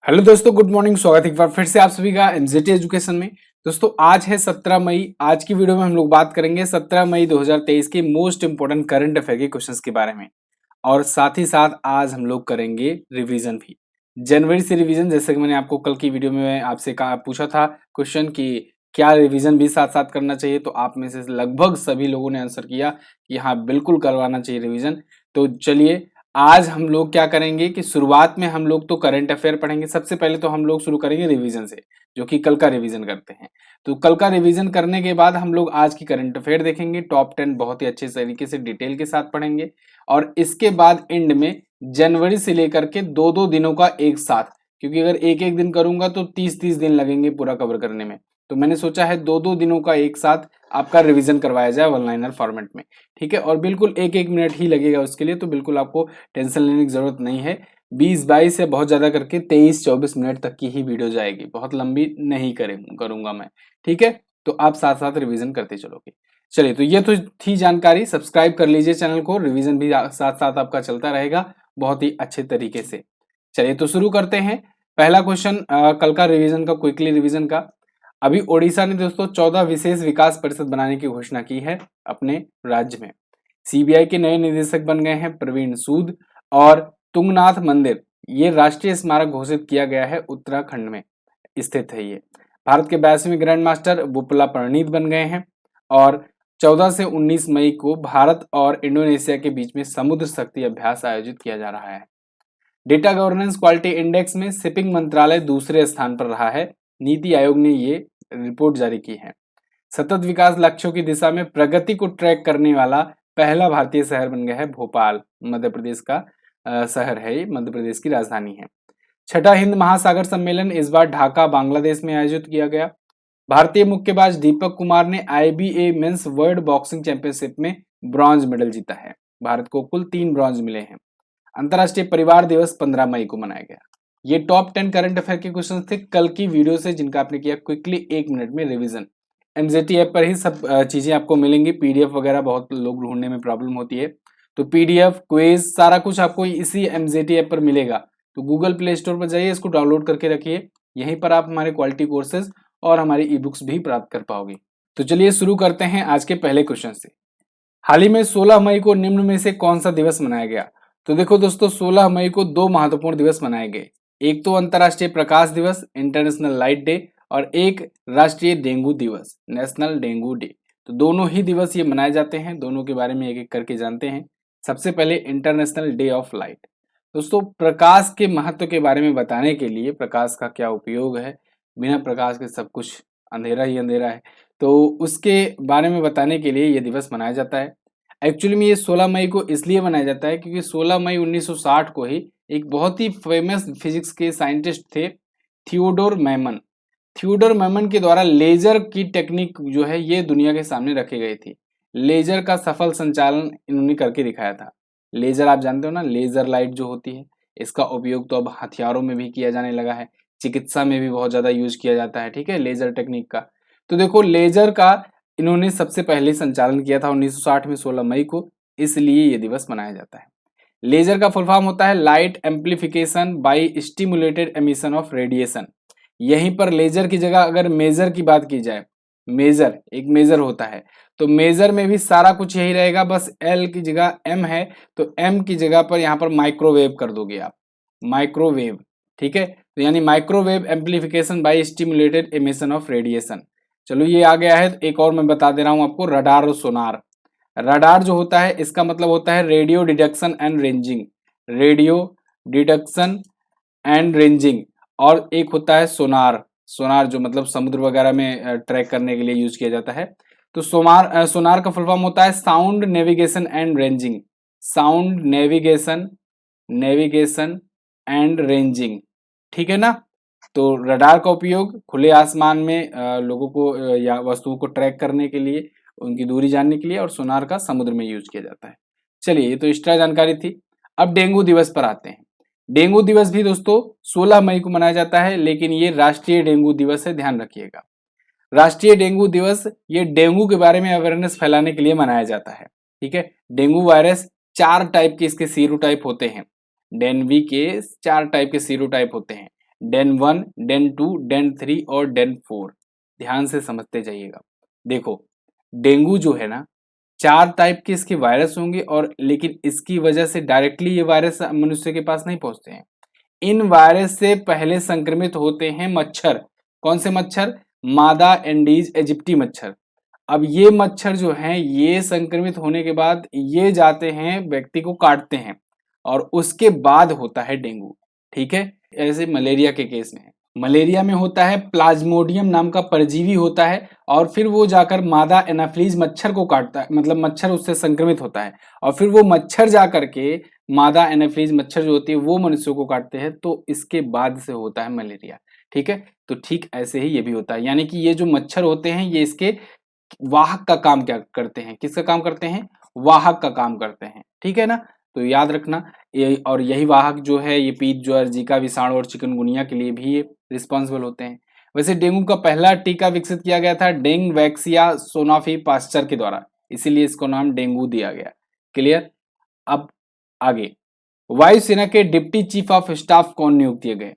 Hello दोस्तों, good morning. स्वागत है एक बार फिर से आप सभी का एमजेटी एजुकेशन में। दोस्तों आज है 17 मई। आज की वीडियो में हम लोग बात करेंगे 17 मई 2023 के मोस्ट इंपोर्टेंट करंट अफेयर के क्वेश्चंस के बारे में। और साथ ही साथ आज हम लोग करेंगे रिवीजन भी, जनवरी से रिवीजन। जैसे कि मैंने आपको कल की वीडियो में आपसे पूछा था क्वेश्चन कि क्या रिवीजन भी साथ साथ करना चाहिए, तो आप में से लगभग सभी लोगों ने आंसर किया कि हाँ बिल्कुल करवाना चाहिए रिवीजन। तो चलिए आज हम लोग क्या करेंगे कि शुरुआत में हम लोग तो करंट अफेयर पढ़ेंगे। सबसे पहले तो हम लोग शुरू करेंगे रिवीजन से, जो कि कल का रिवीजन करते हैं। तो कल का रिवीजन करने के बाद हम लोग आज की करंट अफेयर देखेंगे, टॉप 10 बहुत ही अच्छे तरीके से डिटेल के साथ पढ़ेंगे। और इसके बाद एंड में जनवरी से लेकर के दो दो दिनों का एक साथ, क्योंकि अगर एक एक दिन करूंगा तो 30-30 दिन लगेंगे पूरा कवर करने में। तो मैंने सोचा है दो दो दिनों का एक साथ आपका रिवीजन करवाया जाए वन लाइनर फॉर्मेट में। ठीक है, और बिल्कुल एक एक मिनट ही लगेगा उसके लिए, तो बिल्कुल आपको टेंशन लेने की जरूरत नहीं है। 20-22 या बहुत ज्यादा करके 23-24 मिनट तक की ही वीडियो जाएगी, बहुत लंबी नहीं करूंगा मैं। ठीक है, तो आप साथ साथ रिवीजन करते चलोगे। चलिए, तो ये तो थी जानकारी। सब्सक्राइब कर लीजिए चैनल को, रिवीजन भी साथ साथ आपका चलता रहेगा बहुत ही अच्छे तरीके से। चलिए तो शुरू करते हैं। पहला क्वेश्चन कल का रिवीजन का, क्विकली रिवीजन का। अभी ओडिशा ने दोस्तों 14 विशेष विकास परिषद बनाने की घोषणा की है अपने राज्य में। सीबीआई के नए निदेशक बन गए हैं प्रवीण सूद। और तुंगनाथ मंदिर ये राष्ट्रीय स्मारक घोषित किया गया है, उत्तराखंड में स्थित है ये। भारत के 22वें ग्रैंड मास्टर बुपला परिणीत बन गए हैं। और 14 से 19 मई को भारत और इंडोनेशिया के बीच में समुद्र शक्ति अभ्यास आयोजित किया जा रहा है। डेटा गवर्नेंस क्वालिटी इंडेक्स में शिपिंग मंत्रालय दूसरे स्थान पर रहा है। नीति आयोग ने ये रिपोर्ट जारी की है। सतत विकास लक्ष्यों की दिशा में प्रगति को ट्रैक करने वाला पहला भारतीय शहर बन गया है भोपाल। मध्य प्रदेश का शहर है, ये मध्य प्रदेश की राजधानी है। छठा हिंद महासागर सम्मेलन इस बार ढाका बांग्लादेश में आयोजित किया गया। भारतीय मुक्केबाज दीपक कुमार ने IBA mains world boxing championship में ब्रॉन्ज मेडल जीता है। भारत को कुल 3 ब्रॉन्ज मिले हैं। अंतर्राष्ट्रीय परिवार दिवस 15 मई को मनाया गया। ये टॉप 10 करंट अफेयर के क्वेश्चन थे कल की वीडियो से, जिनका आपने किया क्विकली 1 मिनट में रिवीजन। एमजेटी ऐप पर ही सब चीजें आपको मिलेंगी। पीडीएफ वगैरह बहुत लोग ढूंढने में प्रॉब्लम होती है, तो पीडीएफ क्विज सारा कुछ आपको इसी एमजेटी ऐप पर मिलेगा। तो गूगल प्ले स्टोर पर जाइए, इसको डाउनलोड करके रखिए। यहीं पर आप हमारे क्वालिटी कोर्सेज और हमारी ई बुक्स भी प्राप्त कर पाओगे। तो चलिए शुरू करते हैं आज के पहले क्वेश्चन से। हाल ही में 16 मई को निम्न में से कौन सा दिवस मनाया गया? तो देखो दोस्तों, 16 मई को दो महत्वपूर्ण दिवस मनाए गए। एक तो अंतर्राष्ट्रीय प्रकाश दिवस, इंटरनेशनल लाइट डे, और एक राष्ट्रीय डेंगू दिवस, नेशनल डेंगू डे। तो दोनों ही दिवस ये मनाए जाते हैं। दोनों के बारे में एक एक करके जानते हैं। सबसे पहले इंटरनेशनल डे ऑफ लाइट। दोस्तों, प्रकाश के महत्व के बारे में बताने के लिए, प्रकाश का क्या उपयोग है, बिना प्रकाश के सब कुछ अंधेरा ही अंधेरा है, तो उसके बारे में बताने के लिए यह दिवस मनाया जाता है। एक्चुअली में ये 16 मई को इसलिए मनाया जाता है क्योंकि 16 मई 1960 को ही एक बहुत ही फेमस फिजिक्स के साइंटिस्ट थे, थियोडोर मैमन। थियोडोर मैमन के द्वारा लेजर की टेक्निक जो है ये दुनिया के सामने रखी गई थी। लेजर का सफल संचालन इन्होंने करके दिखाया था। लेजर आप जानते हो ना, लेजर लाइट जो होती है, इसका उपयोग तो अब हथियारों में भी किया जाने लगा है, चिकित्सा में भी बहुत ज्यादा यूज किया जाता है। ठीक है, लेजर टेक्निक का। तो देखो, लेजर का इन्होंने सबसे पहले संचालन किया था 1960 में 16 मई को, इसलिए ये दिवस मनाया जाता है। लेजर का फुल फॉर्म होता है light amplification by stimulated emission of radiation. यहीं पर लेजर की जगह अगर मेजर की बात की जाए, मेजर एक मेजर होता है, तो मेजर में भी सारा कुछ यही रहेगा, बस एल की जगह एम है, तो एम की जगह पर यहां पर माइक्रोवेव कर दोगे आप, माइक्रोवेव। ठीक है, तो यानी microwave amplification by stimulated emission of radiation. चलो ये आ गया है। एक और मैं बता दे रहा हूं आपको, रडार और सोनार। रडार जो होता है इसका मतलब होता है radio detection and ranging, radio detection and ranging. और एक होता है सोनार, सोनार जो मतलब समुद्र वगैरह में ट्रैक करने के लिए यूज किया जाता है। तो सोनार का फुल फॉर्म होता है sound navigation and ranging, sound navigation, navigation and ranging. ठीक है ना। तो रडार का उपयोग खुले आसमान में लोगों को या वस्तुओं को ट्रैक करने के लिए, उनकी दूरी जानने के लिए, और सोनार का समुद्र में यूज किया जाता है। चलिए, ये तो एक्स्ट्रा जानकारी थी। अब डेंगू दिवस पर आते हैं। डेंगू दिवस भी दोस्तों 16 मई को मनाया जाता है, लेकिन ये राष्ट्रीय डेंगू दिवस है, ध्यान रखिएगा। राष्ट्रीय डेंगू दिवस ये डेंगू के बारे में अवेयरनेस फैलाने के लिए मनाया जाता है। ठीक है, डेंगू वायरस 4 टाइप के इसके सीरोटाइप होते हैं। डेनवी के 4 टाइप के सीरोटाइप होते हैं। डेन 1, डेन 2, डेन 3 और डेन 4। ध्यान से समझते जाइएगा। देखो, डेंगू जो है ना, 4 टाइप के इसके वायरस होंगे, और लेकिन इसकी वजह से डायरेक्टली ये वायरस मनुष्य के पास नहीं पहुंचते हैं। इन वायरस से पहले संक्रमित होते हैं मच्छर। कौन से मच्छर? मादा एंडीज इजिप्टी मच्छर। अब ये मच्छर जो हैं, ये संक्रमित होने के बाद ये जाते हैं, व्यक्ति को काटते हैं, और उसके बाद होता है डेंगू। ठीक है, ऐसे मलेरिया के केस में, मलेरिया में होता है प्लाज्मोडियम नाम का परजीवी होता है, और फिर वो जाकर मादा एनाफिलीज मच्छर को काटता है, मतलब मच्छर उससे संक्रमित होता है, और फिर वो मच्छर जाकर के मादा एनाफिलीज मच्छर जो होती है वो मनुष्यों को काटते हैं, तो इसके बाद से होता है मलेरिया। ठीक है, तो ठीक ऐसे ही ये भी होता है, यानी कि ये जो मच्छर होते हैं ये इसके वाहक का काम क्या करते हैं? किसका काम करते हैं? वाहक का काम करते हैं। ठीक है ना, तो याद रखना ये, और यही वाहक जो है ये पीत ज्वर, जीका विषाणु और चिकनगुनिया के लिए भी ये रिस्पॉन्सिबल होते हैं। वैसे डेंगू का पहला टीका विकसित किया गया था डेंग वैक्सिया सोनाफी पास्चर के द्वारा, इसीलिए इसको नाम डेंगू दिया गया। क्लियर? अब आगे, वायुसेना के डिप्टी चीफ ऑफ स्टाफ कौन नियुक्त किए गए?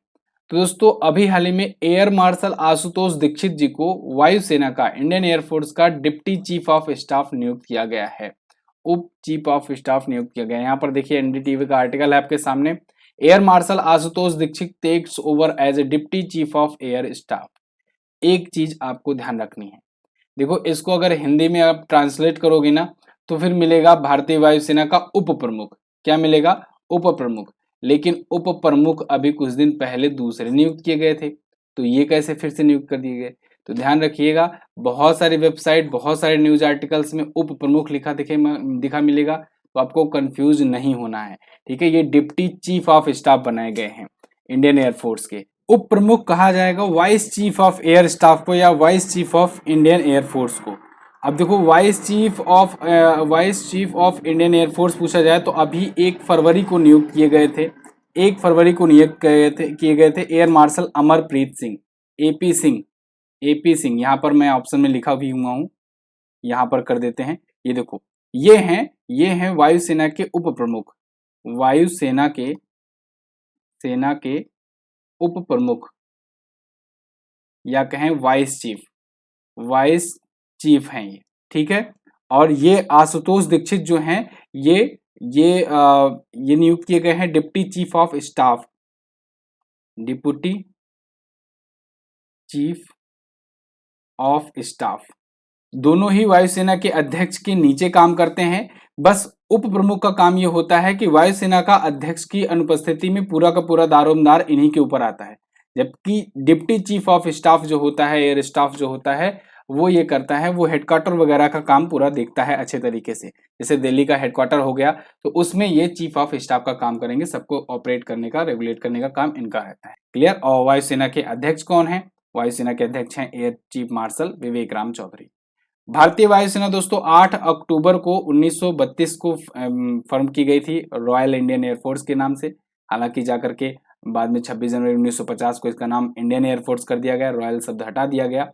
तो दोस्तों अभी हाल ही में एयर मार्शल आशुतोष दीक्षित जी को वायुसेना का, इंडियन एयरफोर्स का डिप्टी चीफ ऑफ स्टाफ नियुक्त किया गया है। उप चीफ ऑफ स्टाफ नियुक्त किया गया है। यहाँ पर देखिए एनडीटीवी का आर्टिकल है आपके सामने। Air marshal Ashutosh Dikshit takes over as a deputy chief of air staff. एक चीज आपको ध्यान रखनी है, देखो इसको अगर हिंदी में आप ट्रांसलेट करोगे ना, तो फिर मिलेगा भारतीय वायुसेना का उप प्रमुख। क्या मिलेगा? उप प्रमुख। लेकिन उप प्रमुख अभी कुछ दिन पहले दूसरे नियुक्त किए गए थे, तो ये कैसे फिर से नियुक्त कर दिए गए? तो ध्यान रखिएगा, बहुत सारी वेबसाइट, बहुत सारे न्यूज आर्टिकल्स में उप प्रमुख दिखा मिलेगा, तो आपको कंफ्यूज नहीं होना है। ठीक है, ये डिप्टी चीफ ऑफ स्टाफ बनाए गए हैं इंडियन एयरफोर्स के। उप प्रमुख कहा जाएगा vice chief of air staff को, या vice chief of Indian air force को। अब देखो, vice chief of Indian air force पूछा जाए तो अभी 1 फरवरी को नियुक्त किए गए थे। 1 फरवरी को नियुक्त किए गए थे air marshal Amarpreet Singh, AP Singh. AP Singh यहाँ पर मैं ऑप्शन में लिखा भी हुआ हूँ, यहाँ पर कर देते हैं। ये देखो, ये हैं वायुसेना के उप प्रमुख, वायुसेना के उप प्रमुख, या कहें वाइस चीफ हैं ये। ठीक है, और ये आशुतोष दीक्षित जो हैं, ये नियुक्त किए गए हैं deputy chief of staff, deputy chief of staff. दोनों ही वायुसेना के अध्यक्ष के नीचे काम करते हैं। बस उप प्रमुख का काम ये होता है कि वायुसेना का अध्यक्ष की अनुपस्थिति में पूरा का पूरा दारोमदार इन्हीं के ऊपर आता है, जबकि डिप्टी चीफ ऑफ स्टाफ जो होता है, एयर स्टाफ जो होता है, वो ये करता है, वो हेडक्वार्टर वगैरह का काम पूरा देखता है अच्छे तरीके से। जैसे दिल्ली का हेडक्वार्टर हो गया, तो उसमें ये चीफ ऑफ स्टाफ का काम करेंगे, सबको ऑपरेट करने का, रेगुलेट करने का काम इनका रहता है। क्लियर? और वायुसेना के अध्यक्ष कौन है? वायुसेना के अध्यक्ष हैं एयर चीफ मार्शल विवेक राम चौधरी। भारतीय वायुसेना दोस्तों 8 अक्टूबर को 1932 को फॉर्म की गई थी रॉयल इंडियन एयरफोर्स के नाम से। हालांकि जाकर के बाद में 26 जनवरी 1950 को इसका नाम इंडियन एयरफोर्स कर दिया गया, रॉयल शब्द हटा दिया गया।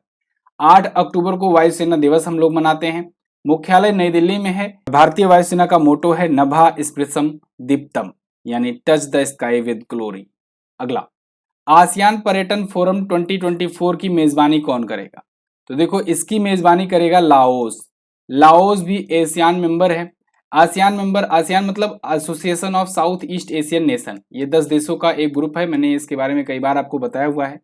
8 अक्टूबर को वायुसेना दिवस हम लोग मनाते हैं। मुख्यालय नई दिल्ली में है। भारतीय वायुसेना का मोटो है नभा स्पृशम दीप्तम, यानी touch the sky with glory. अगला, आसियान पर्यटन फोरम 2024 की मेजबानी कौन करेगा? तो देखो, इसकी मेजबानी करेगा लाओस। लाओस भी एशियान मेंबर है। आसियान मतलब association of south east Asian nation. ये 10 देशों का एक ग्रुप है, मैंने इसके बारे में कई बार आपको बताया हुआ है।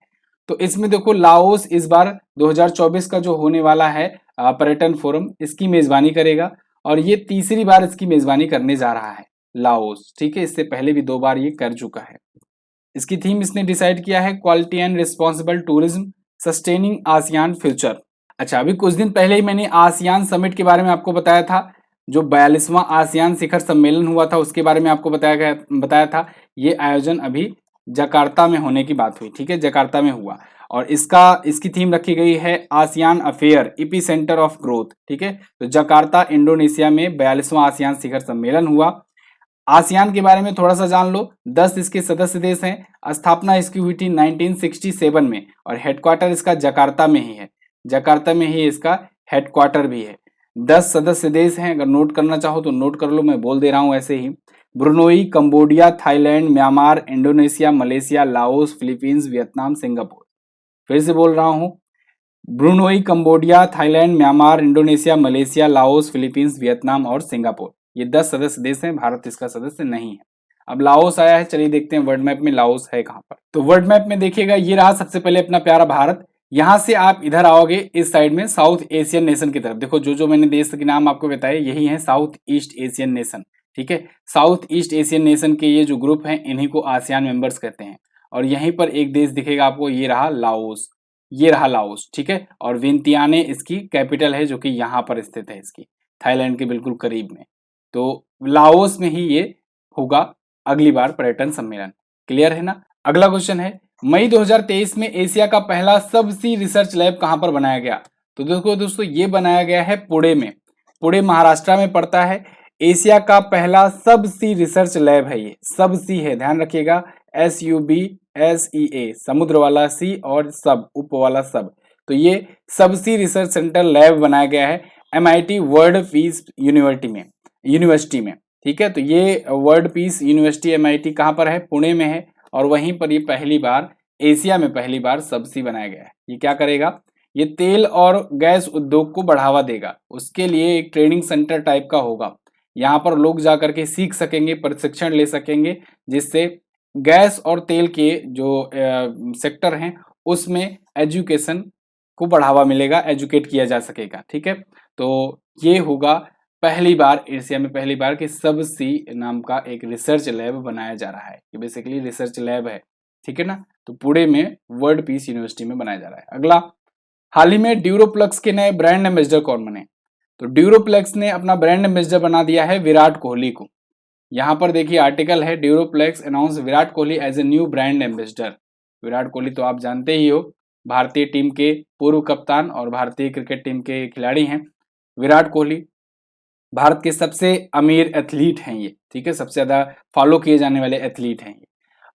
तो इसमें देखो, लाओस इस बार 2024 का जो होने वाला है पर्यटन फोरम, इसकी मेजबानी करेगा, और ये तीसरी बार इसकी मेजबानी करने जा रहा है लाओस। ठीक है, इससे पहले भी 2 बार ये कर चुका है। इसकी थीम इसने डिसाइड किया है quality and responsible tourism sustaining ASEAN future. अच्छा, अभी कुछ दिन पहले ही मैंने आसियान समिट के बारे में आपको बताया था, जो 42वां आसियान शिखर सम्मेलन हुआ था उसके बारे में आपको बताया था। ये आयोजन अभी जकार्ता में होने की बात हुई। ठीक है, जकार्ता में हुआ, और इसकी थीम रखी गई है ASEAN affair EP centre of growth. ठीक है, तो जकार्ता इंडोनेशिया में 42वां आसियान शिखर सम्मेलन हुआ। आसियान के बारे में थोड़ा सा जान लो। 10 इसके सदस्य देश हैं। स्थापना इसकी हुई थी 1967 में, और हेडक्वार्टर इसका जकार्ता में ही है। जकार्ता में ही इसका हेडक्वार्टर भी है। 10 सदस्य देश हैं, अगर नोट करना चाहो तो नोट कर लो, मैं बोल दे रहा हूं ऐसे ही। Brunei, Cambodia, Thailand, Myanmar, Indonesia, Malaysia, Laos, Philippines, Vietnam, Singapore. फिर से बोल रहा हूं, Brunei, Cambodia, Thailand, Myanmar, Indonesia, Malaysia, Laos, Philippines, Vietnam और सिंगापुर। ये 10 सदस्य देश हैं, भारत इसका सदस्य नहीं है। अब लाओस आया है, चलिए देखते हैं वर्ल्ड मैप में लाओस है कहां पर। तो वर्ल्ड मैप में देखिएगा, ये रहा सबसे पहले अपना प्यारा भारत। यहां से आप इधर आओगे इस साइड में साउथ एशियन नेशन की तरफ। देखो जो मैंने देश के नाम आपको बताए यही है साउथ ईस्ट एशियन नेशन। ठीक है, साउथ ईस्ट एशियन नेशन के ये जो ग्रुप हैं इन्हीं को आसियान मेंबर्स कहते हैं। और यहीं पर एक देश दिखेगा आपको, ये रहा लाओस, ये रहा लाओस। ठीक है, और विंतियाने इसकी कैपिटल है जो कि यहाँ पर स्थित है, इसकी थाईलैंड के बिल्कुल करीब में। तो लाओस में ही ये होगा अगली बार पर्यटन सम्मेलन। क्लियर है ना। अगला क्वेश्चन है, मई 2023 में एशिया का पहला सबसी रिसर्च लैब कहां पर बनाया गया? तो देखो दोस्तों, ये बनाया गया है पुणे में। पुणे महाराष्ट्र में पड़ता है। एशिया का पहला सबसी रिसर्च लैब है ये, सबसी है, ध्यान रखिएगा, SUBSEA, समुद्र वाला सी और सब उप वाला सब। तो ये सबसी रिसर्च सेंटर लैब बनाया गया है MIT वर्ल्ड पीस यूनिवर्सिटी में। ठीक है, तो ये वर्ल्ड पीस यूनिवर्सिटी MIT कहाँ पर है? पुणे में है। और वहीं पर ये पहली बार, एशिया में पहली बार सबसी बनाया गया है। ये क्या करेगा? ये तेल और गैस उद्योग को बढ़ावा देगा। उसके लिए एक ट्रेनिंग सेंटर टाइप का होगा, यहाँ पर लोग जा करके सीख सकेंगे, प्रशिक्षण ले सकेंगे, जिससे गैस और तेल के जो सेक्टर हैं उसमें एजुकेशन को बढ़ावा मिलेगा, एजुकेट किया जा सकेगा। ठीक है, तो ये होगा पहली बार, एशिया में पहली बार कि सबसी नाम का एक रिसर्च लैब बनाया जा रहा है। ये बेसिकली रिसर्च लैब है। ठीक है ना, तो पुणे में वर्ल्ड पीस यूनिवर्सिटी में बनाया जा रहा है। अगला, हाल ही में ड्यूरोप्लक्स के नए ब्रांड एम्बेसडर कौन बने? तो ड्यूरोप्लेक्स ने अपना ब्रांड एम्बेसडर बना दिया है विराट कोहली को। यहां पर देखिए आर्टिकल है, Duroplex announce Virat Kohli as a new brand ambassador. Virat Kohli तो आप जानते ही हो, भारतीय टीम के पूर्व कप्तान और भारतीय क्रिकेट टीम के खिलाड़ी हैं। विराट कोहली भारत के सबसे अमीर एथलीट हैं ये। ठीक है, सबसे ज्यादा फॉलो किए जाने वाले एथलीट हैं ये।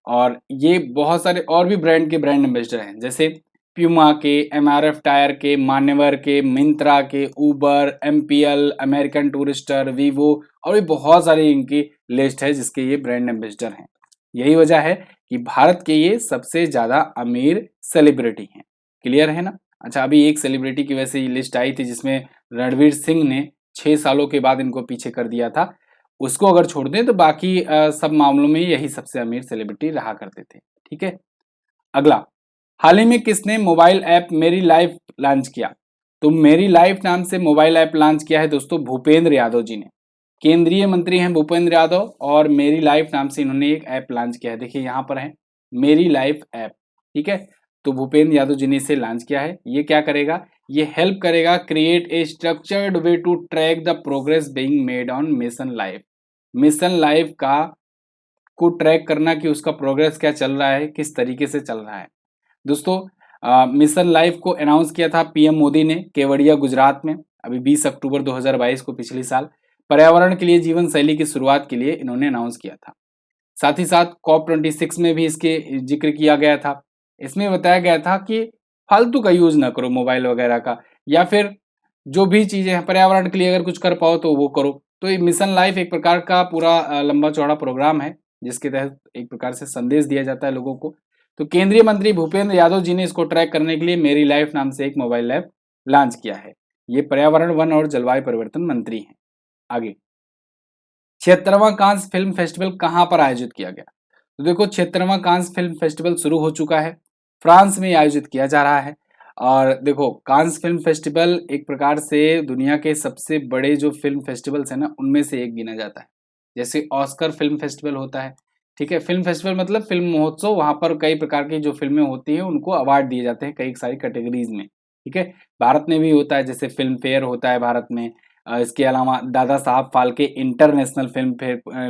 और ये बहुत सारे और भी ब्रांड के ब्रांड एम्बेसडर हैं, जैसे प्यूमा के, MRF टायर के, मान्यवर के, मिंत्रा के, उबर, MPL, अमेरिकन टूरिस्टर, वीवो और भी बहुत सारी इनकी लिस्ट है जिसके ये ब्रांड एम्बेसडर हैं। यही वजह है कि भारत के ये सबसे ज्यादा अमीर सेलिब्रिटी हैं। क्लियर है ना। अच्छा, अभी एक सेलिब्रिटी की वैसे ये लिस्ट आई थी जिसमें रणवीर सिंह ने 6 सालों के बाद इनको पीछे कर दिया था। उसको अगर छोड़ दें तो बाकी सब मामलों में यही सबसे अमीर सेलिब्रिटी रहा करते थे। ठीक है, अगला, हाल ही में किसने मोबाइल ऐप मेरी लाइफ लॉन्च किया? तो मेरी लाइफ नाम से मोबाइल ऐप लॉन्च किया है दोस्तों भूपेंद्र यादव जी ने। केंद्रीय मंत्री हैं भूपेंद्र यादव और मेरी लाइफ नाम से इन्होंने एक ऐप लॉन्च किया है। देखिए यहाँ पर है मेरी लाइफ ऐप। ठीक है, तो भूपेंद्र यादव जी ने इसे लॉन्च किया है। ये क्या करेगा? ये हेल्प करेगा create a structured way to track the progress being made on mission life. Mission life का को ट्रैक करना कि उसका प्रोग्रेस क्या चल रहा है, किस तरीके से चल रहा है। दोस्तों, मिशन लाइफ को अनाउंस किया था PM मोदी ने केवड़िया गुजरात में, अभी 20 अक्टूबर 2022 को, पिछली साल। पर्यावरण के लिए जीवन शैली की शुरुआत के लिए इन्होंने अनाउंस किया था। साथ ही साथ COP26 में भी इसके जिक्र किया गया था। इसमें बताया गया था कि फालतू का यूज ना करो मोबाइल वगैरह का, या फिर जो भी चीजें हैं पर्यावरण के लिए अगर कुछ कर पाओ तो वो करो। तो ये मिशन लाइफ एक प्रकार का पूरा लंबा चौड़ा प्रोग्राम है जिसके तहत एक प्रकार से संदेश दिया जाता है लोगों को। तो केंद्रीय मंत्री भूपेंद्र यादव जी ने इसको ट्रैक करने के लिए मेरी लाइफ नाम से एक मोबाइल ऐप लॉन्च किया है। ये पर्यावरण, वन और जलवायु परिवर्तन मंत्री हैं। आगे, 76वां कांस फिल्म फेस्टिवल कहां पर आयोजित किया गया? तो देखो 76वां कांस फिल्म फेस्टिवल शुरू हो चुका है, फ्रांस में आयोजित किया जा रहा है। और देखो कांस फिल्म फेस्टिवल एक प्रकार से दुनिया के सबसे बड़े जो फिल्म फेस्टिवल्स है ना उनमें से एक गिना जाता है। जैसे ऑस्कर फिल्म फेस्टिवल होता है। ठीक है, फिल्म फेस्टिवल मतलब फिल्म महोत्सव, वहां पर कई प्रकार की जो फिल्में होती हैं उनको अवार्ड दिए जाते हैं कई सारी कैटेगरीज में। ठीक है, भारत में भी होता है, जैसे फिल्म फेयर होता है भारत में। इसके अलावा दादा साहब फाल्के इंटरनेशनल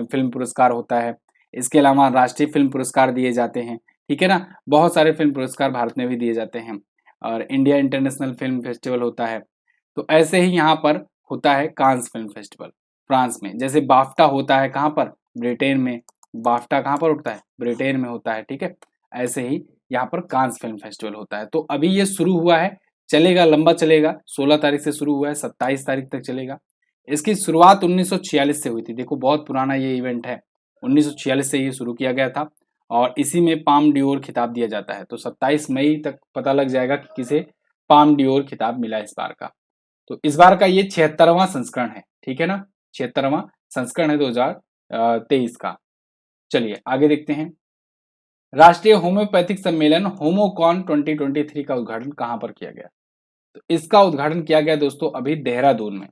फिल्म पुरस्कार होता है। इसके अलावा राष्ट्रीय फिल्म पुरस्कार दिए जाते हैं। ठीक है ना, बहुत सारे फिल्म पुरस्कार भारत में भी दिए जाते हैं। और इंडिया इंटरनेशनल फिल्म फेस्टिवल होता है। तो ऐसे ही यहाँ पर होता है कांस फिल्म फेस्टिवल फ्रांस में। जैसे बाफ्टा होता है कहाँ पर? ब्रिटेन में। बाफ्टा कहाँ पर होता है? ब्रिटेन में होता है। ठीक है, ऐसे ही यहाँ पर कांस फिल्म फेस्टिवल होता है। तो अभी ये शुरू हुआ है, चलेगा, लंबा चलेगा। 16 तारीख से शुरू हुआ है, 27 तारीख तक चलेगा। इसकी शुरुआत 1946 से हुई थी। देखो बहुत पुराना ये इवेंट है, 1946 से ये शुरू किया गया था और इसी में पाम डियोर खिताब दिया जाता है। तो 27 मई तक पता लग जाएगा कि किसे पाम डियोर खिताब मिला इस बार का। तो इस बार का ये 76वां संस्करण है, ठीक है ना, 76वां संस्करण है 2023 का। चलिए आगे देखते हैं। राष्ट्रीय होम्योपैथिक सम्मेलन होमोकॉन 2023 का उद्घाटन कहां पर किया गया? तो इसका उद्घाटन किया गया दोस्तों अभी देहरादून में।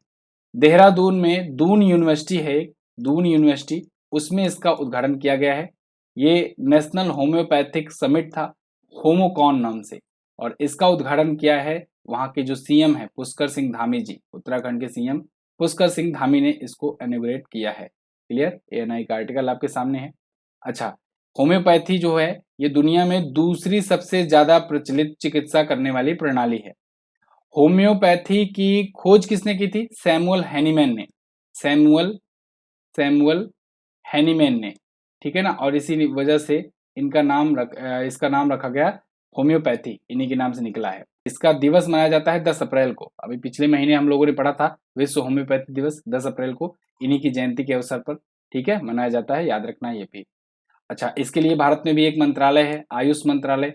देहरादून में दून यूनिवर्सिटी है, दून यूनिवर्सिटी, उसमें इसका उद्घाटन किया गया है। ये नेशनल होम्योपैथिक समिट था, होमोकॉन नाम से, और इसका उद्घाटन किया है वहां के जो सीएम है पुष्कर सिंह धामी जी, उत्तराखंड के सीएम पुष्कर सिंह धामी ने इसको इनॉग्रेट किया है। क्लियर? एएनआई का आर्टिकल आपके सामने है। अच्छा, होम्योपैथी जो है ये दुनिया में दूसरी सबसे ज्यादा प्रचलित चिकित्सा करने वाली प्रणाली है। होम्योपैथी की खोज किसने की थी? सैमुअल हैनीमैन ने, सैमुअल हैनीमैन ने, ठीक है ना, और इसी वजह से इसका नाम रखा गया होम्योपैथी, इन्हीं के नाम से निकला है। इसका दिवस मनाया जाता है 10 अप्रैल को। अभी पिछले महीने हम लोगों ने पढ़ा था विश्व होम्योपैथी दिवस 10 अप्रैल को, इन्हीं की जयंती के अवसर पर, ठीक है, मनाया जाता है, याद रखना ये भी। अच्छा, इसके लिए भारत में भी एक मंत्रालय है, आयुष मंत्रालय।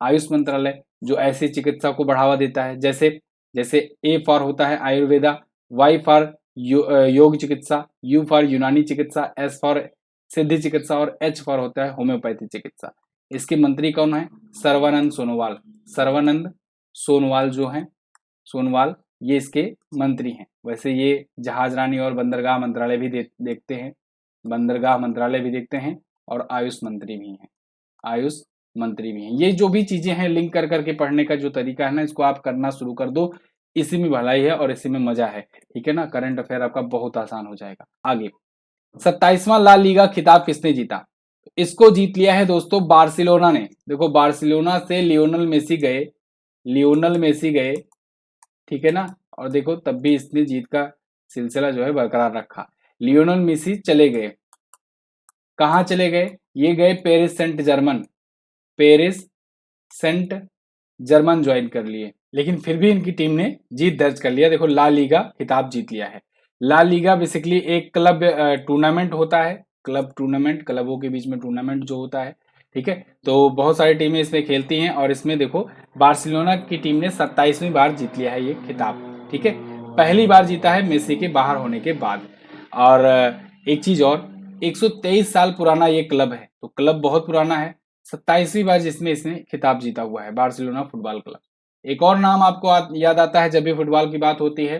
आयुष मंत्रालय जो ऐसी चिकित्सा को बढ़ावा देता है, जैसे जैसे ए फॉर होता है आयुर्वेदा, वाई फॉर योग चिकित्सा, यू फॉर यूनानी चिकित्सा, एस फॉर सिद्धि चिकित्सा और एच फॉर होता है होम्योपैथी चिकित्सा। इसके मंत्री कौन है? सर्वानंद सोनोवाल। सर्वानंद सोनोवाल जो है, सोनोवाल, ये इसके मंत्री हैं। वैसे ये जहाजरानी और बंदरगाह मंत्रालय भी देखते हैं, बंदरगाह मंत्रालय भी देखते हैं, और आयुष मंत्री भी हैं, आयुष मंत्री भी हैं। ये जो भी चीजें हैं लिंक कर करके पढ़ने का जो तरीका है ना, इसको आप करना शुरू कर दो, इसी में भलाई है और इसी में मजा है, ठीक है ना। करंट अफेयर आपका बहुत आसान हो जाएगा। आगे, 27वां ला लीगा खिताब किसने जीता? इसको जीत लिया है दोस्तों बार्सिलोना ने। देखो, बार्सिलोना से लियोनल मेसी गए, लियोनल मेसी गए, ठीक है ना, और देखो तब भी इसने जीत का सिलसिला जो है बरकरार रखा। लियोनल मेसी चले गए, कहां चले गए? ये गए Paris Saint Germain, Paris Saint Germain join कर लिए, लेकिन फिर भी इनकी टीम ने जीत दर्ज कर लिया। देखो, ला लीगा खिताब जीत लिया है। ला लीगा बेसिकली एक क्लब टूर्नामेंट होता है, क्लब टूर्नामेंट, क्लबों के बीच में टूर्नामेंट जो होता है, ठीक है। तो बहुत सारी टीमें इसमें खेलती हैं और इसमें देखो बार्सिलोना की टीम ने 27वीं बार जीत लिया है ये खिताब, ठीक है। पहली बार जीता है मेसी के बाहर होने के बाद। और एक चीज और, 123 साल पुराना ये क्लब है, तो क्लब बहुत पुराना है। 27वीं बार जिसमें इसने खिताब जीता हुआ है, बार्सिलोना फुटबॉल क्लब। एक और नाम आपको याद आता है जब भी फुटबॉल की बात होती है,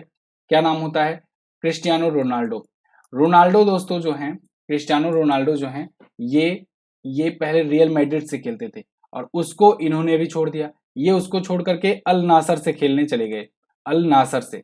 क्या नाम होता है? Cristiano Ronaldo. रोनाल्डो दोस्तों जो हैं, क्रिस्टियानो रोनाल्डो जो हैं, ये पहले रियल मैड्रिड से खेलते थे और उसको इन्होंने भी छोड़ दिया। ये उसको छोड़ करके अल नासर से खेलने चले गए, अल नासर से।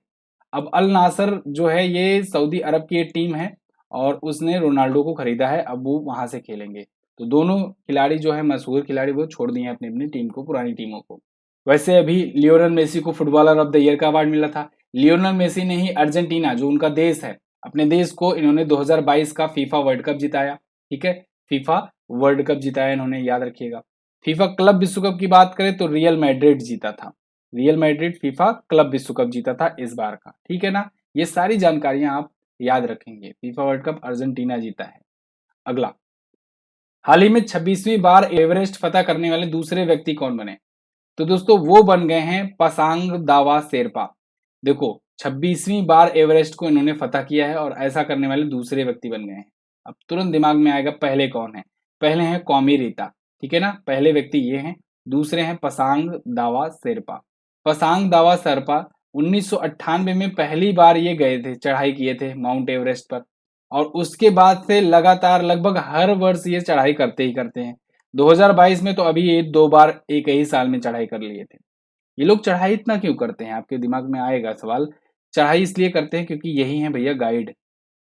अब अल नासर जो है ये सऊदी अरब की एक टीम है और उसने रोनाल्डो को खरीदा है, अब वो वहां से खेलेंगे। तो दोनों खिलाड़ी जो है, मशहूर खिलाड़ी, वो छोड़ दिए अपनी अपनी टीम को, पुरानी टीमों को। वैसे अभी लियोनेल मेसी को फुटबॉलर ऑफ द ईयर का अवार्ड मिला था। लियोनेल मेसी ने ही अर्जेंटीना जो उनका देश है, अपने देश को इन्होंने 2022 का फीफा वर्ल्ड कप जिताया, ठीक है, फीफा वर्ल्ड कप जिताया इन्होंने, याद रखिएगा। फीफा क्लब विश्व कप की बात करें तो रियल मैड्रिड जीता था, रियल मैड्रिड फीफा क्लब विश्व कप जीता था इस बार का, ठीक है ना। ये सारी जानकारियां आप याद रखेंगे। फीफा वर्ल्ड कप अर्जेंटीना जीता है। अगला, हाल ही में 26वीं बार एवरेस्ट फतह करने वाले दूसरे व्यक्ति कौन बने? तो दोस्तों वो बन गए हैं पसांग दावा शेरपा। देखो, 26वीं बार एवरेस्ट को इन्होंने फतह किया है और ऐसा करने वाले दूसरे व्यक्ति बन गए हैं। अब तुरंत दिमाग में आएगा पहले कौन है? पहले हैं कौमी रीता, ठीक है ना, पहले व्यक्ति ये हैं। दूसरे हैं पसांग दावा शेरपा। पसांग दावा शेरपा 1998 में पहली बार ये गए थे, चढ़ाई किए थे माउंट एवरेस्ट पर, और उसके बाद से लगातार लगभग हर वर्ष ये चढ़ाई करते ही करते हैं। 2022 में तो अभी ये 2 बार एक ही साल में चढ़ाई कर लिए थे। ये लोग चढ़ाई इतना क्यों करते हैं? आपके दिमाग में आएगा सवाल। चढ़ाई इसलिए करते हैं क्योंकि यही है भैया गाइड,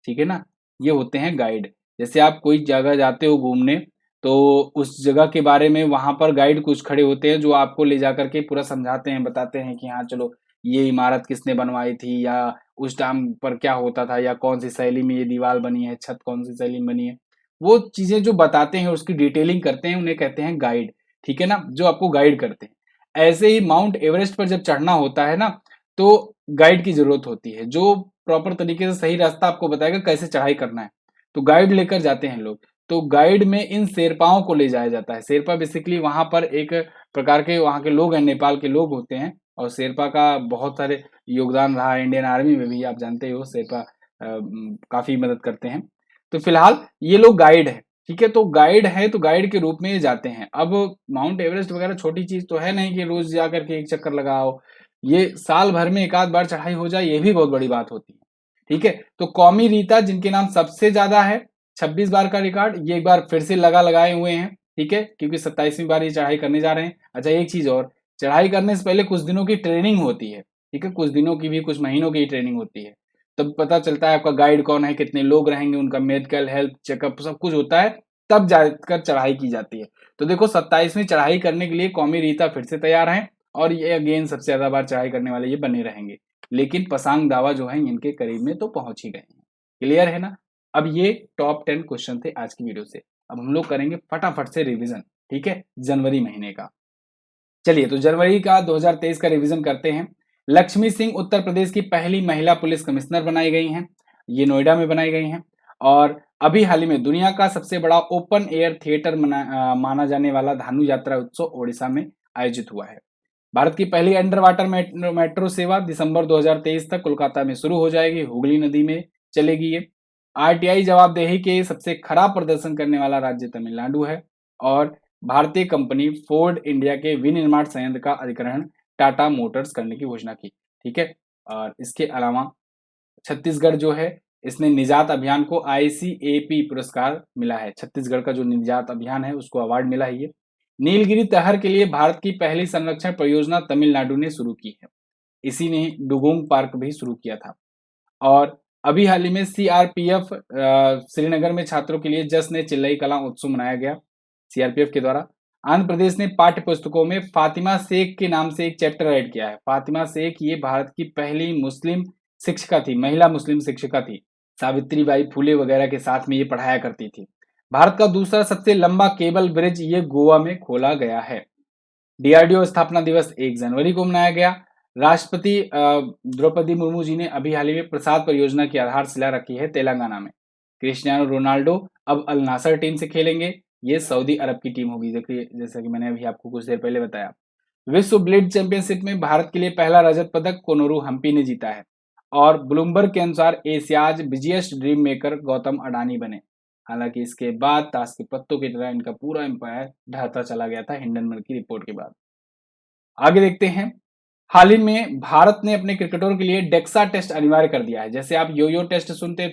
ठीक है ना, ये होते हैं गाइड। जैसे आप कोई जगह जाते हो घूमने, तो उस जगह के बारे में वहां पर गाइड कुछ खड़े होते हैं जो आपको ले जाकर के पूरा समझाते हैं, बताते हैं कि हाँ चलो ये इमारत किसने बनवाई थी, या उस टाइम पर क्या होता था, या कौन सी शैली में ये दीवार बनी है, छत कौन सी शैली में बनी है। वो चीजें जो बताते हैं, उसकी डिटेलिंग करते हैं, उन्हें कहते हैं गाइड, ठीक है ना, जो आपको गाइड करते हैं। ऐसे ही माउंट एवरेस्ट पर जब चढ़ना होता है ना, तो गाइड की जरूरत होती है जो प्रॉपर तरीके से सही रास्ता आपको बताएगा कैसे चढ़ाई करना है, तो गाइड लेकर जाते हैं लोग। तो गाइड में इन शेरपाओं को ले जाया जाता है। शेरपा बेसिकली वहां पर एक प्रकार के वहां के लोग हैं, नेपाल के लोग होते हैं, और शेरपा का बहुत सारे योगदान रहा है इंडियन आर्मी में भी, आप जानते हो शेरपा काफी मदद करते हैं। तो फिलहाल ये लोग गाइड है, ठीक है, तो गाइड है तो गाइड के रूप में ये जाते हैं। अब माउंट एवरेस्ट वगैरह छोटी चीज तो है नहीं कि रोज जाकर के एक चक्कर लगाओ, ये साल भर में एक आध बार चढ़ाई हो जाए ये भी बहुत बड़ी बात होती है, ठीक है। तो कौमी रीता जिनके नाम सबसे ज्यादा है, 26 बार का रिकॉर्ड, ये एक बार फिर से लगाए हुए हैं, ठीक है, क्योंकि 27वीं बार ये चढ़ाई करने जा रहे हैं। अच्छा एक चीज और, चढ़ाई करने से पहले कुछ दिनों की ट्रेनिंग होती है, ठीक है, कुछ दिनों की भी, कुछ महीनों की ट्रेनिंग होती है, तब पता चलता है आपका गाइड कौन है, कितने लोग रहेंगे, उनका मेडिकल हेल्थ चेकअप सब कुछ होता है, तब जाकर चढ़ाई की जाती है। तो देखो 27वीं चढ़ाई करने के लिए कौमी रीता फिर से तैयार है, और ये अगेन सबसे ज्यादा बार चढ़ाई करने वाले ये बने रहेंगे। लेकिन पसांग दावा जो है इनके करीब में तो पहुंच ही गए हैं। क्लियर है ना। अब ये टॉप 10 क्वेश्चन थे आज की वीडियो से। अब हम लोग करेंगे फटाफट से रिवीजन, ठीक है, जनवरी महीने का। चलिए तो जनवरी का 2023 का रिवीजन करते हैं। लक्ष्मी सिंह उत्तर प्रदेश की पहली महिला पुलिस कमिश्नर बनाई गई हैं, ये नोएडा में बनाई गई हैं। और अभी हाल ही में दुनिया का सबसे बड़ा ओपन एयर थिएटर माना जाने वाला धानु यात्रा उत्सव ओडिशा में आयोजित हुआ है। भारत की पहली अंडर वाटर मेट्रो सेवा दिसंबर 2023 तक कोलकाता में शुरू हो जाएगी, हुगली नदी में चलेगी ये। आरटीआई जवाबदेही के सबसे खराब प्रदर्शन करने वाला राज्य तमिलनाडु है। और भारतीय कंपनी फोर्ड इंडिया के विनिर्माण संयंत्र का अधिग्रहण टाटा मोटर्स करने की घोषणा की, ठीक है। और इसके अलावा छत्तीसगढ़ जो है, इसने निजात अभियान को आईसीएपी पुरस्कार मिला है। छत्तीसगढ़ का जो निजात अभियान है उसको अवार्ड मिला है ये। नीलगिरी तहर के लिए भारत की पहली संरक्षण परियोजना तमिलनाडु ने शुरू की है, इसी ने डुगोंग पार्क भी शुरू किया था। और अभी हाल ही में सीआरपीएफ श्रीनगर में छात्रों के लिए जश्न चिल्लई कला उत्सव मनाया गया सीआरपीएफ के द्वारा। आंध्र प्रदेश ने पाठ्य पुस्तकों में फातिमा शेख के नाम से एक चैप्टर ऐड किया है। फातिमा शेख ये भारत की पहली मुस्लिम शिक्षिका थी, महिला मुस्लिम शिक्षिका थी। सावित्रीबाई फुले वगैरह के साथ में ये पढ़ाया करती थी। भारत का दूसरा सबसे लंबा केबल ब्रिज ये गोवा में खोला गया है। डीआरडीओ स्थापना दिवस 1 जनवरी को मनाया गया। राष्ट्रपति द्रौपदी मुर्मू जी ने अभी हाल ही में प्रसाद परियोजना की आधारशिला रखी है तेलंगाना में। क्रिस्टियानो रोनाल्डो अब अल नासर टीम से खेलेंगे, ये सऊदी अरब की टीम होगी, देखिए जैसा कि मैंने अभी आपको कुछ देर पहले बताया। विश्व ब्लेड चैंपियनशिप में भारत के लिए पहला रजत पदक कोनोरू हम्पी ने जीता है। और ब्लूमबर्ग के अनुसार Asia's busiest dream maker Gautam Adani बने। हालांकि इसके बाद ताश के पत्तों की तरह इनका पूरा एम्पायर ढहता चला गया था हिंडनबर्ग की रिपोर्ट के बाद। आगे देखते हैं, हाल ही में भारत ने अपने क्रिकेटरों के लिए डेक्सा टेस्ट अनिवार्य कर दिया है। जैसे आप योयो टेस्ट सुनते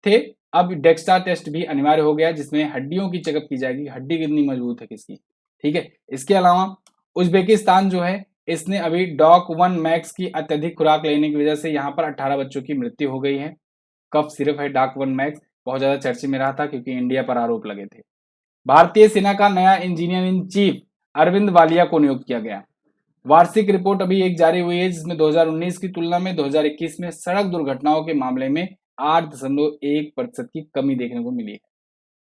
थे, अब डेक्सा टेस्ट भी अनिवार्य हो गया, जिसमें हड्डियों की चेकअप की जाएगी, हड्डी कितनी मजबूत है किसकी, ठीक है। इसके अलावा उज्बेकिस्तान जो है, इसने अभी डॉक 1 मैक्स की अत्यधिक खुराक लेने की वजह से यहाँ पर 18 बच्चों की मृत्यु हो गई है। कफ सिर्फ है डॉक 1 मैक्स, बहुत ज्यादा चर्चे में रहा था क्योंकि इंडिया पर आरोप लगे थे। भारतीय सेना का नया engineer in chief Arvind Walia को नियुक्त किया गया। वार्षिक रिपोर्ट अभी एक जारी हुई है, जिसमें 2019 की तुलना में 2021 में सड़क दुर्घटनाओं के मामले में 8.1% की कमी देखने को मिली है।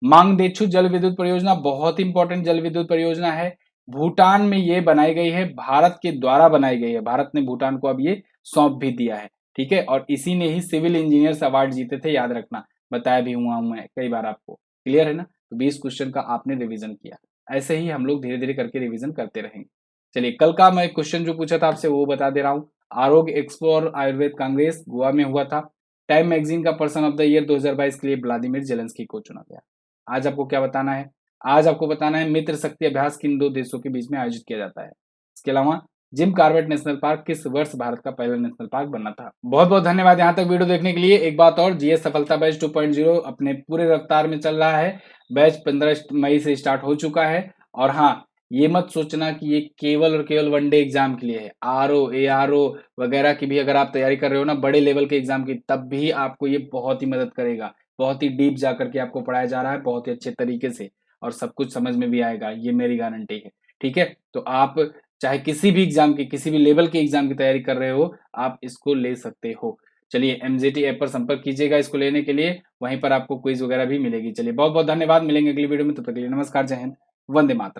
मांगदेछु जल विद्युत परियोजना बहुत इंपॉर्टेंट जल विद्युत परियोजना है। भूटान में ये बनाई गई है, भारत के द्वारा बनाई गई है। भारत ने भूटान को अब ये सौंप भी दिया है, ठीक है। और इसी ने ही सिविल इंजीनियर्स अवार्ड जीते थे, याद रखना, बताया भी हुआ हूं मैं कई बार आपको। क्लियर है ना। तो 20 क्वेश्चन का आपने रिवीजन किया। ऐसे ही हम लोग धीरे धीरे करके रिवीजन करते रहेंगे। चलिए कल का मैं क्वेश्चन जो पूछा था आपसे वो बता दे रहा हूँ। आरोग्य एक्सपो और आयुर्वेद कांग्रेस गोवा में हुआ था। टाइम मैगजीन का पर्सन ऑफ द ईयर 2022 के लिए व्लादिमीर जेलेंस्की को चुना गया। आज आपको क्या बताना है, आज आपको बताना है मित्र शक्ति अभ्यास किन दो देशों के बीच में आयोजित किया जाता है। इसके अलावा जिम कॉर्बेट नेशनल पार्क किस वर्ष भारत का पहला नेशनल पार्क बना था। बहुत बहुत धन्यवाद यहाँ तक वीडियो देखने के लिए। एक बात और, जीएस सफलता बैच 2.0 अपने पूरे रफ्तार में चल रहा है। बैच 15 मई से स्टार्ट हो चुका है। और हाँ, ये मत सोचना कि ये केवल और केवल वनडे एग्जाम के लिए है। आरओ एआरओ वगैरह की भी अगर आप तैयारी कर रहे हो ना, बड़े लेवल के एग्जाम की, तब भी आपको ये बहुत ही मदद करेगा। बहुत ही डीप जा करके आपको पढ़ाया जा रहा है, बहुत ही अच्छे तरीके से, और सब कुछ समझ में भी आएगा, ये मेरी गारंटी है, ठीक है। तो आप चाहे किसी भी एग्जाम की, किसी भी लेवल के एग्जाम की तैयारी कर रहे हो, आप इसको ले सकते हो। चलिए एमजेटी ऐप पर संपर्क कीजिएगा इसको लेने के लिए, वहीं पर आपको क्विज वगैरह भी मिलेगी। चलिए बहुत बहुत धन्यवाद, मिलेंगे अगली वीडियो में, तब तक के लिए नमस्कार, जय हिंद, वंदे मातरम।